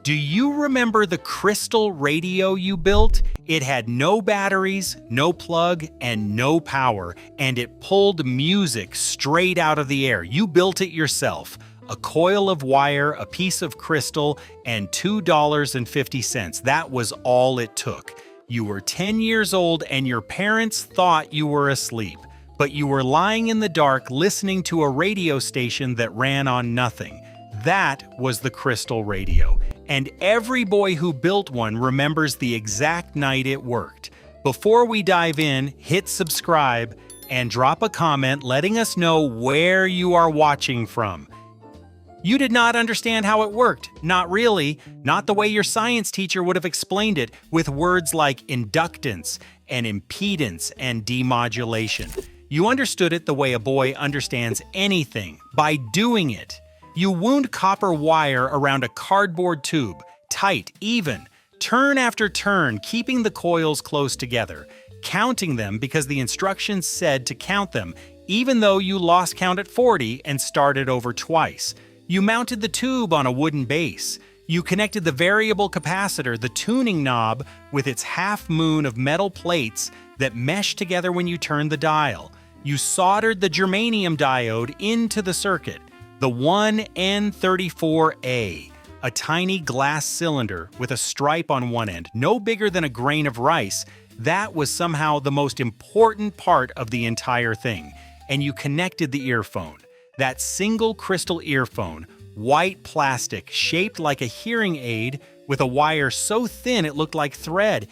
Do you remember the crystal radio you built? It had no batteries, no plug, and no power, and it pulled music straight out of the air. You built it yourself. A coil of wire, a piece of crystal, and $2.50. That was all it took. You were 10 years old and your parents thought you were asleep, but you were lying in the dark listening to a radio station that ran on nothing. That was the crystal radio, and every boy who built one remembers the exact night it worked. Before we dive in, hit subscribe and drop a comment letting us know where you are watching from. You did not understand how it worked. Not really. Not the way your science teacher would have explained it with words like inductance and impedance and demodulation. You understood it the way a boy understands anything, by doing it. You wound copper wire around a cardboard tube, tight, even, turn after turn, keeping the coils close together, counting them because the instructions said to count them, even though you lost count at 40 and started over twice. You mounted the tube on a wooden base. You connected the variable capacitor, the tuning knob, with its half moon of metal plates that meshed together when you turned the dial. You soldered the germanium diode into the circuit. The 1N34A, a tiny glass cylinder with a stripe on one end, no bigger than a grain of rice, that was somehow the most important part of the entire thing. And you connected the earphone. That single crystal earphone, white plastic, shaped like a hearing aid with a wire so thin it looked like thread.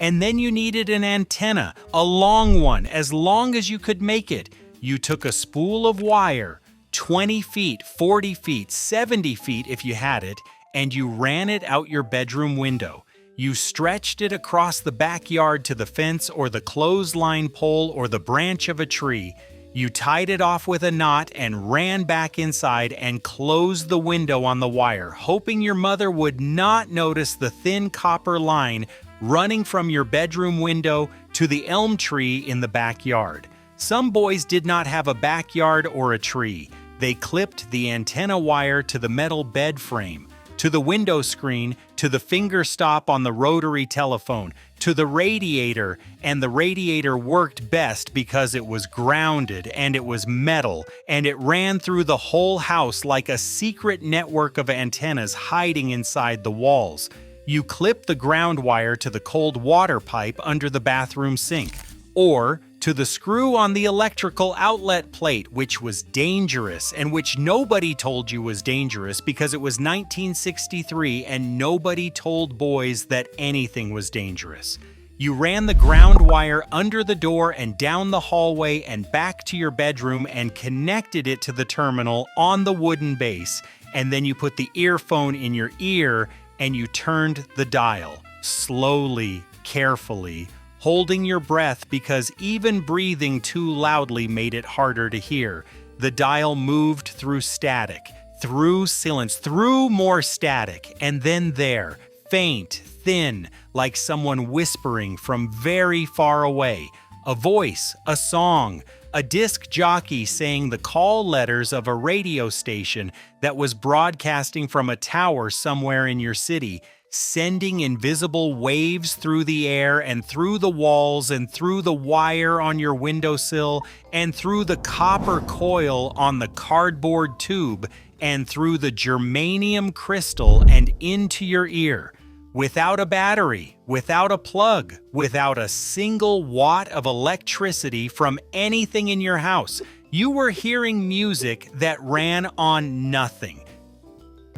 And then you needed an antenna, a long one, as long as you could make it. You took a spool of wire, 20 feet, 40 feet, 70 feet if you had it, and you ran it out your bedroom window. You stretched it across the backyard to the fence or the clothesline pole or the branch of a tree. You tied it off with a knot and ran back inside and closed the window on the wire, hoping your mother would not notice the thin copper line running from your bedroom window to the elm tree in the backyard. Some boys did not have a backyard or a tree. They clipped the antenna wire to the metal bed frame, to the window screen, to the finger stop on the rotary telephone, to the radiator, and the radiator worked best because it was grounded and it was metal, and it ran through the whole house like a secret network of antennas hiding inside the walls. You clipped the ground wire to the cold water pipe under the bathroom sink, or to the screw on the electrical outlet plate, which was dangerous and which nobody told you was dangerous because it was 1963 and nobody told boys that anything was dangerous. You ran the ground wire under the door and down the hallway and back to your bedroom and connected it to the terminal on the wooden base, and then you put the earphone in your ear and you turned the dial, slowly, carefully, holding your breath because even breathing too loudly made it harder to hear. The dial moved through static, through silence, through more static, and then there, faint, thin, like someone whispering from very far away. A voice, a song, a disc jockey saying the call letters of a radio station that was broadcasting from a tower somewhere in your city, sending invisible waves through the air and through the walls and through the wire on your windowsill and through the copper coil on the cardboard tube and through the germanium crystal and into your ear. Without a battery, without a plug, without a single watt of electricity from anything in your house, you were hearing music that ran on nothing.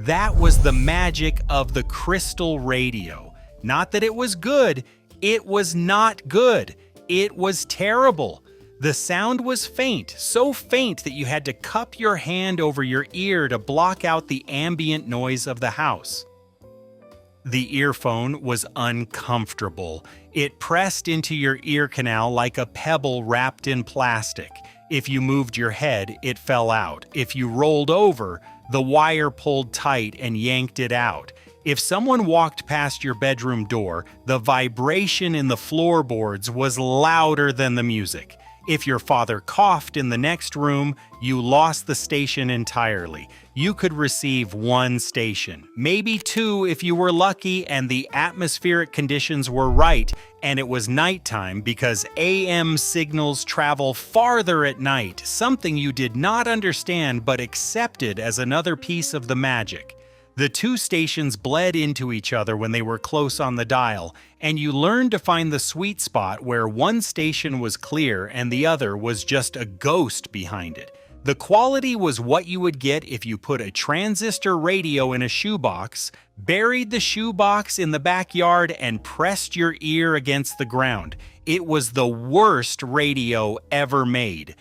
That was the magic of the crystal radio. Not that it was good, it was not good. It was terrible. The sound was faint, so faint that you had to cup your hand over your ear to block out the ambient noise of the house. The earphone was uncomfortable. It pressed into your ear canal like a pebble wrapped in plastic. If you moved your head, it fell out. If you rolled over, the wire pulled tight and yanked it out. If someone walked past your bedroom door, the vibration in the floorboards was louder than the music. If your father coughed in the next room, you lost the station entirely. You could receive one station, maybe two if you were lucky and the atmospheric conditions were right and it was nighttime, because AM signals travel farther at night, something you did not understand but accepted as another piece of the magic. The two stations bled into each other when they were close on the dial, and you learned to find the sweet spot where one station was clear and the other was just a ghost behind it. The quality was what you would get if you put a transistor radio in a shoebox, buried the shoebox in the backyard, and pressed your ear against the ground. It was the worst radio ever made.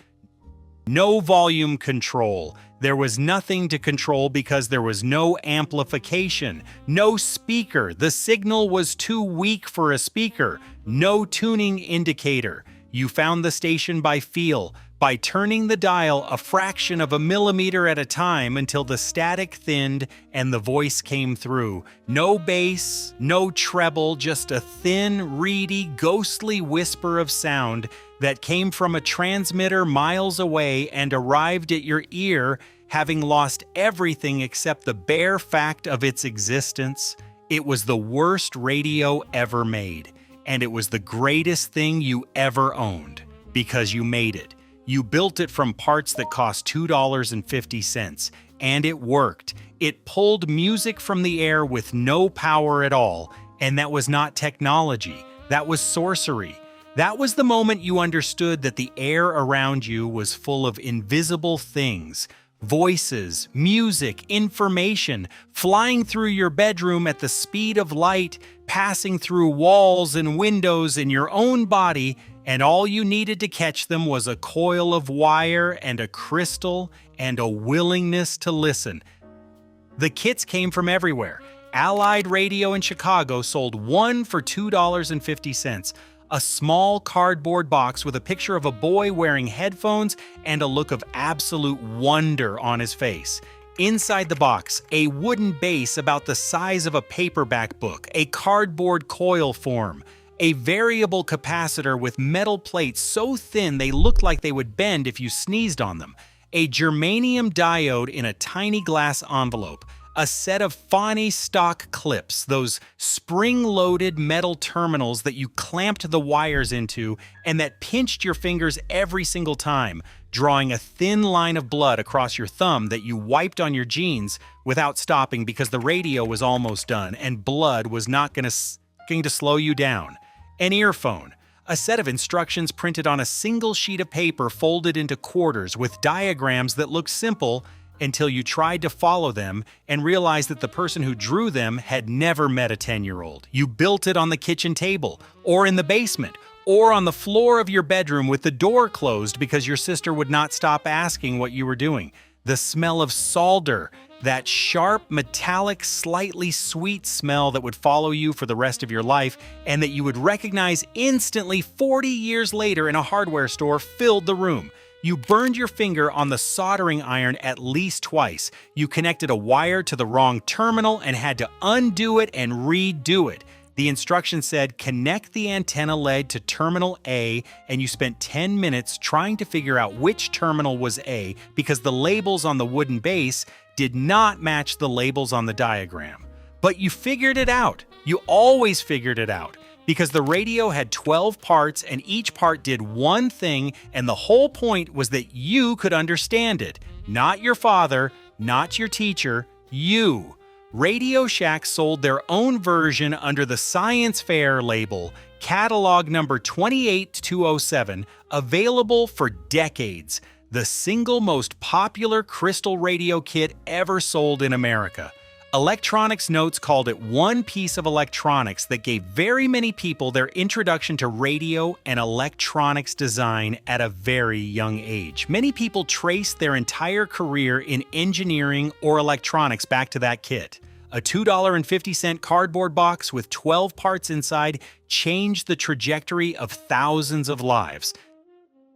No volume control. There was nothing to control because there was no amplification, no speaker. The signal was too weak for a speaker, no tuning indicator. You found the station by feel, by turning the dial a fraction of a millimeter at a time until the static thinned and the voice came through. No bass, no treble, just a thin, reedy, ghostly whisper of sound that came from a transmitter miles away and arrived at your ear, having lost everything except the bare fact of its existence. It was the worst radio ever made, and it was the greatest thing you ever owned, because you made it. You built it from parts that cost $2.50, and it worked. It pulled music from the air with no power at all, and that was not technology. That was sorcery. That was the moment you understood that the air around you was full of invisible things, voices, music, information, flying through your bedroom at the speed of light, passing through walls and windows in your own body, and all you needed to catch them was a coil of wire and a crystal and a willingness to listen. The kits came from everywhere. Allied Radio in Chicago sold one for $2.50. A small cardboard box with a picture of a boy wearing headphones and a look of absolute wonder on his face. Inside the box, a wooden base about the size of a paperback book, a cardboard coil form, a variable capacitor with metal plates so thin they looked like they would bend if you sneezed on them, a germanium diode in a tiny glass envelope, a set of Fani stock clips, those spring-loaded metal terminals that you clamped the wires into and that pinched your fingers every single time, drawing a thin line of blood across your thumb that you wiped on your jeans without stopping because the radio was almost done and blood was not going to slow you down. An earphone, a set of instructions printed on a single sheet of paper folded into quarters with diagrams that looked simple until you tried to follow them and realized that the person who drew them had never met a 10-year-old. You built it on the kitchen table, or in the basement, or on the floor of your bedroom with the door closed because your sister would not stop asking what you were doing. The smell of solder, that sharp, metallic, slightly sweet smell that would follow you for the rest of your life and that you would recognize instantly 40 years later in a hardware store, filled the room. You burned your finger on the soldering iron at least twice. You connected a wire to the wrong terminal and had to undo it and redo it. The instruction said, connect the antenna lead to terminal A, and you spent 10 minutes trying to figure out which terminal was A because the labels on the wooden base did not match the labels on the diagram. But you figured it out. You always figured it out. Because the radio had 12 parts and each part did one thing, and the whole point was that you could understand it. Not your father, not your teacher, you. RadioShack sold their own version under the Science Fair label, catalog number 28207, available for decades. The single most popular crystal radio kit ever sold in America. Electronics Notes called it one piece of electronics that gave very many people their introduction to radio and electronics design at a very young age. Many people trace their entire career in engineering or electronics back to that kit. A $2.50 cardboard box with 12 parts inside changed the trajectory of thousands of lives.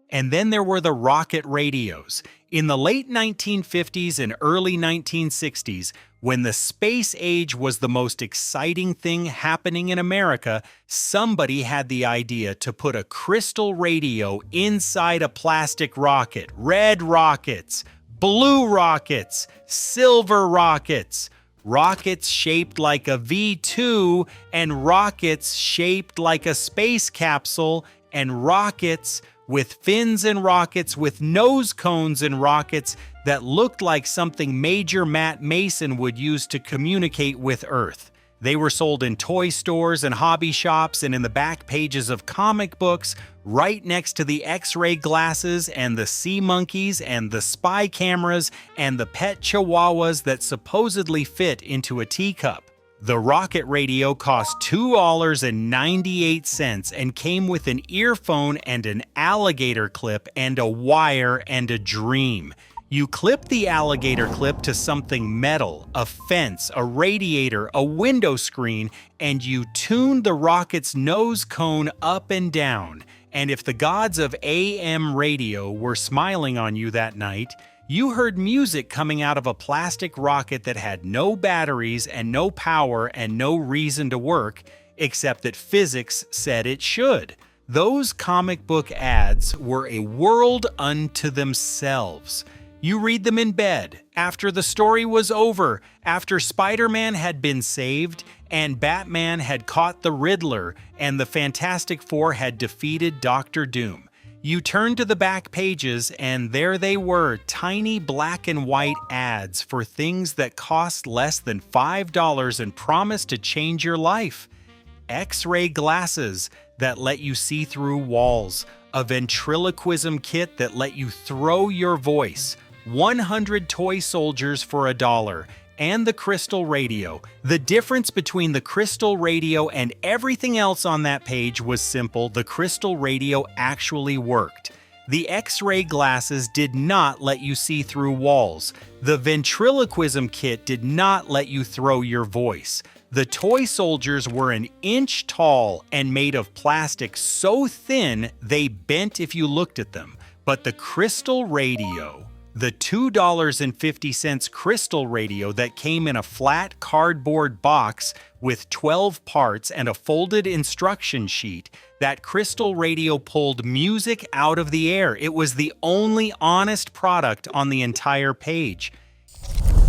And then there were the rocket radios. In the late 1950s and early 1960s, When the space age was the most exciting thing happening in America, somebody had the idea to put a crystal radio inside a plastic rocket. Red rockets, blue rockets, silver rockets, rockets shaped like a V2, and rockets shaped like a space capsule, and rockets with fins and rockets with nose cones and rockets that looked like something Major Matt Mason would use to communicate with Earth. They were sold in toy stores and hobby shops and in the back pages of comic books, right next to the X-ray glasses and the sea monkeys and the spy cameras and the pet chihuahuas that supposedly fit into a teacup. The rocket radio cost $2.98 and came with an earphone and an alligator clip and a wire and a dream. You clip the alligator clip to something metal, a fence, a radiator, a window screen, and you tune the rocket's nose cone up and down. And if the gods of AM radio were smiling on you that night, you heard music coming out of a plastic rocket that had no batteries and no power and no reason to work, except that physics said it should. Those comic book ads were a world unto themselves. You read them in bed, after the story was over, after Spider-Man had been saved, and Batman had caught the Riddler, and the Fantastic Four had defeated Dr. Doom. You turned to the back pages, and there they were, tiny black and white ads for things that cost less than $5 and promised to change your life. X-ray glasses that let you see through walls, a ventriloquism kit that let you throw your voice, 100 toy soldiers for $1, and the crystal radio. The difference between the crystal radio and everything else on that page was simple. The crystal radio actually worked. The X-ray glasses did not let you see through walls. The ventriloquism kit did not let you throw your voice. The toy soldiers were an inch tall and made of plastic so thin they bent if you looked at them. But the crystal radio, the $2.50 crystal radio that came in a flat cardboard box with 12 parts and a folded instruction sheet, that crystal radio pulled music out of the air. It was the only honest product on the entire page.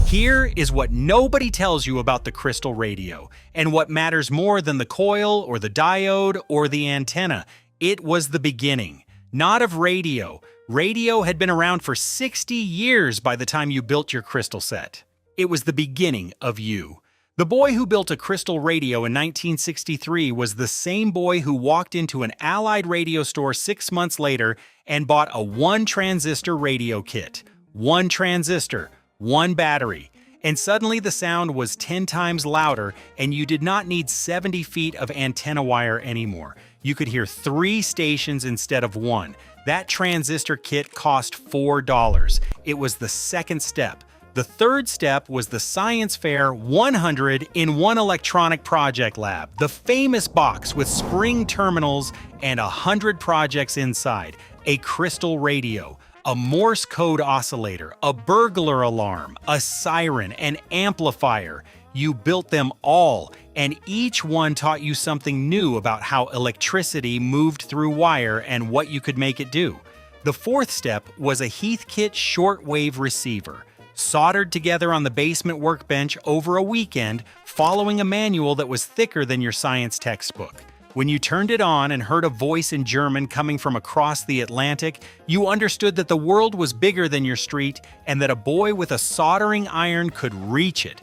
Here is what nobody tells you about the crystal radio, and what matters more than the coil or the diode or the antenna. It was the beginning, not of radio. Radio had been around for 60 years by the time you built your crystal set. It was the beginning of you. The boy who built a crystal radio in 1963 was the same boy who walked into an Allied radio store 6 months later and bought a 1-transistor radio kit. 1 transistor, 1 battery. And suddenly the sound was 10 times louder, and you did not need 70 feet of antenna wire anymore. You could hear 3 stations instead of 1. That transistor kit cost $4. It was the second step. The third step was the Science Fair 100-in-1 electronic project lab, the famous box with spring terminals and 100 projects inside, a crystal radio, a Morse code oscillator, a burglar alarm, a siren, an amplifier. You built them all, and each one taught you something new about how electricity moved through wire and what you could make it do. The fourth step was a Heathkit shortwave receiver, soldered together on the basement workbench over a weekend, following a manual that was thicker than your science textbook. When you turned it on and heard a voice in German coming from across the Atlantic, you understood that the world was bigger than your street and that a boy with a soldering iron could reach it.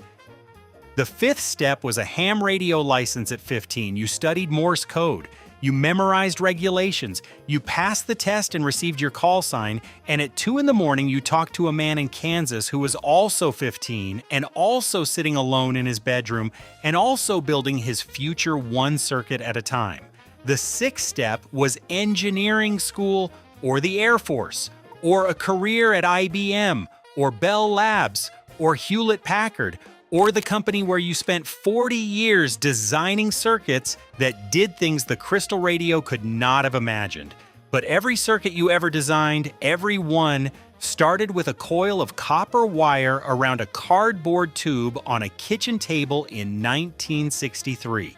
The fifth step was a ham radio license at 15. You studied Morse code. You memorized regulations. You passed the test and received your call sign. And at 2 in the morning, you talked to a man in Kansas who was also 15 and also sitting alone in his bedroom and also building his future 1 circuit at a time. The sixth step was engineering school or the Air Force or a career at IBM or Bell Labs or Hewlett-Packard, or the company where you spent 40 years designing circuits that did things the crystal radio could not have imagined. But every circuit you ever designed, every one, started with a coil of copper wire around a cardboard tube on a kitchen table in 1963.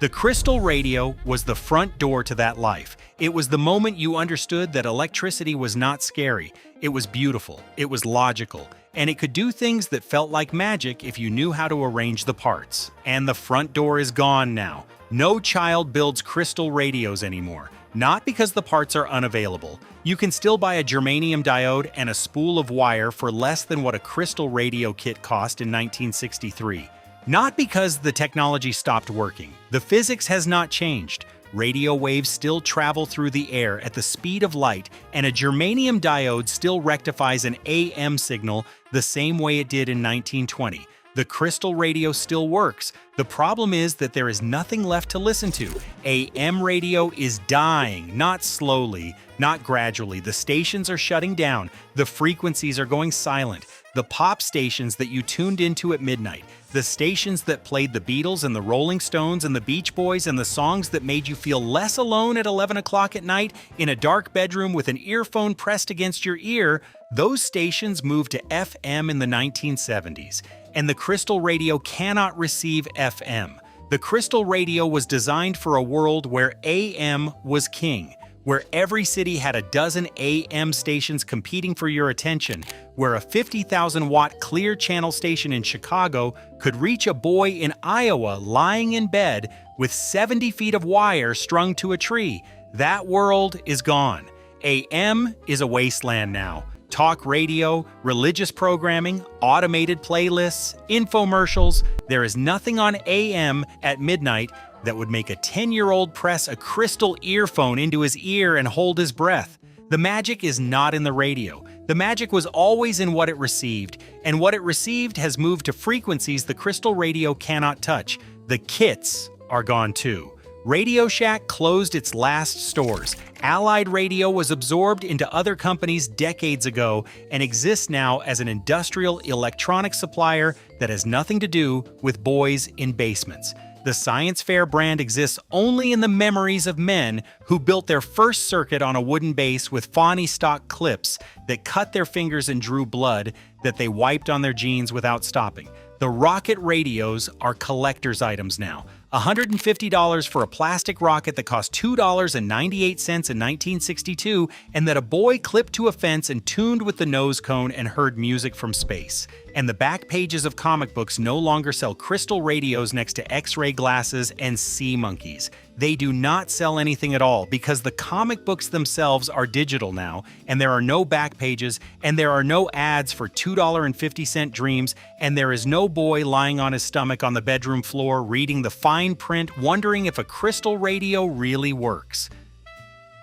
The crystal radio was the front door to that life. It was the moment you understood that electricity was not scary. It was beautiful, it was logical, and it could do things that felt like magic if you knew how to arrange the parts. And the front door is gone now. No child builds crystal radios anymore. Not because the parts are unavailable. You can still buy a germanium diode and a spool of wire for less than what a crystal radio kit cost in 1963. Not because the technology stopped working. The physics has not changed. Radio waves still travel through the air at the speed of light, and a germanium diode still rectifies an AM signal the same way it did in 1920. The crystal radio still works. The problem is that there is nothing left to listen to. AM radio is dying, not slowly, not gradually. The stations are shutting down. The frequencies are going silent. The pop stations that you tuned into at midnight, the stations that played the Beatles and the Rolling Stones and the Beach Boys and the songs that made you feel less alone at 11 o'clock at night in a dark bedroom with an earphone pressed against your ear, those stations moved to FM in the 1970s. And the crystal radio cannot receive FM. The crystal radio was designed for a world where AM was king, where every city had a dozen AM stations competing for your attention, where a 50,000-watt clear channel station in Chicago could reach a boy in Iowa lying in bed with 70 feet of wire strung to a tree. That world is gone. AM is a wasteland now. Talk radio, religious programming, automated playlists, infomercials. There is nothing on AM at midnight that would make a 10-year-old press a crystal earphone into his ear and hold his breath. The magic is not in the radio. The magic was always in what it received, and what it received has moved to frequencies the crystal radio cannot touch. The kits are gone too. RadioShack closed its last stores. Allied Radio was absorbed into other companies decades ago and exists now as an industrial electronics supplier that has nothing to do with boys in basements. The Science Fair brand exists only in the memories of men who built their first circuit on a wooden base with Fawny stock clips that cut their fingers and drew blood that they wiped on their jeans without stopping. The rocket radios are collector's items now. $150 for a plastic rocket that cost $2.98 in 1962, and that a boy clipped to a fence and tuned with the nose cone and heard music from space. And the back pages of comic books no longer sell crystal radios next to X-ray glasses and sea monkeys. They do not sell anything at all because the comic books themselves are digital now, and there are no back pages, and there are no ads for $2.50 dreams, and there is no boy lying on his stomach on the bedroom floor reading the fine print wondering if a crystal radio really works.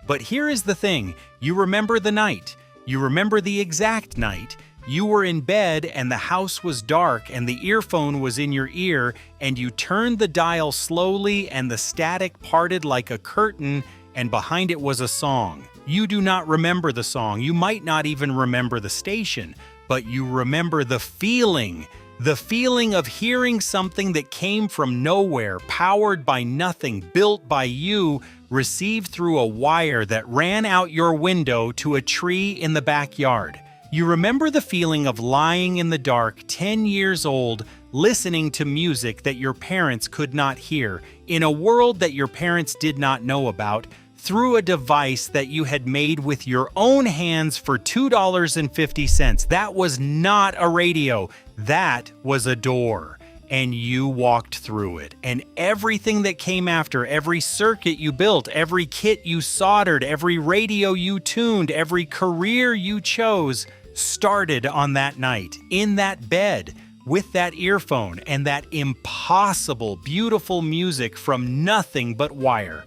But here is the thing, you remember the night. You remember the exact night. You were in bed and the house was dark and the earphone was in your ear and you turned the dial slowly and the static parted like a curtain and behind it was a song. You do not remember the song. You might not even remember the station, but you remember the feeling. The feeling of hearing something that came from nowhere, powered by nothing, built by you, received through a wire that ran out your window to a tree in the backyard. You remember the feeling of lying in the dark, 10 years old, listening to music that your parents could not hear, in a world that your parents did not know about, through a device that you had made with your own hands for $2.50. That was not a radio. That was a door. And you walked through it. And everything that came after, every circuit you built, every kit you soldered, every radio you tuned, every career you chose, started on that night, in that bed, with that earphone and that impossible, beautiful music from nothing but wire.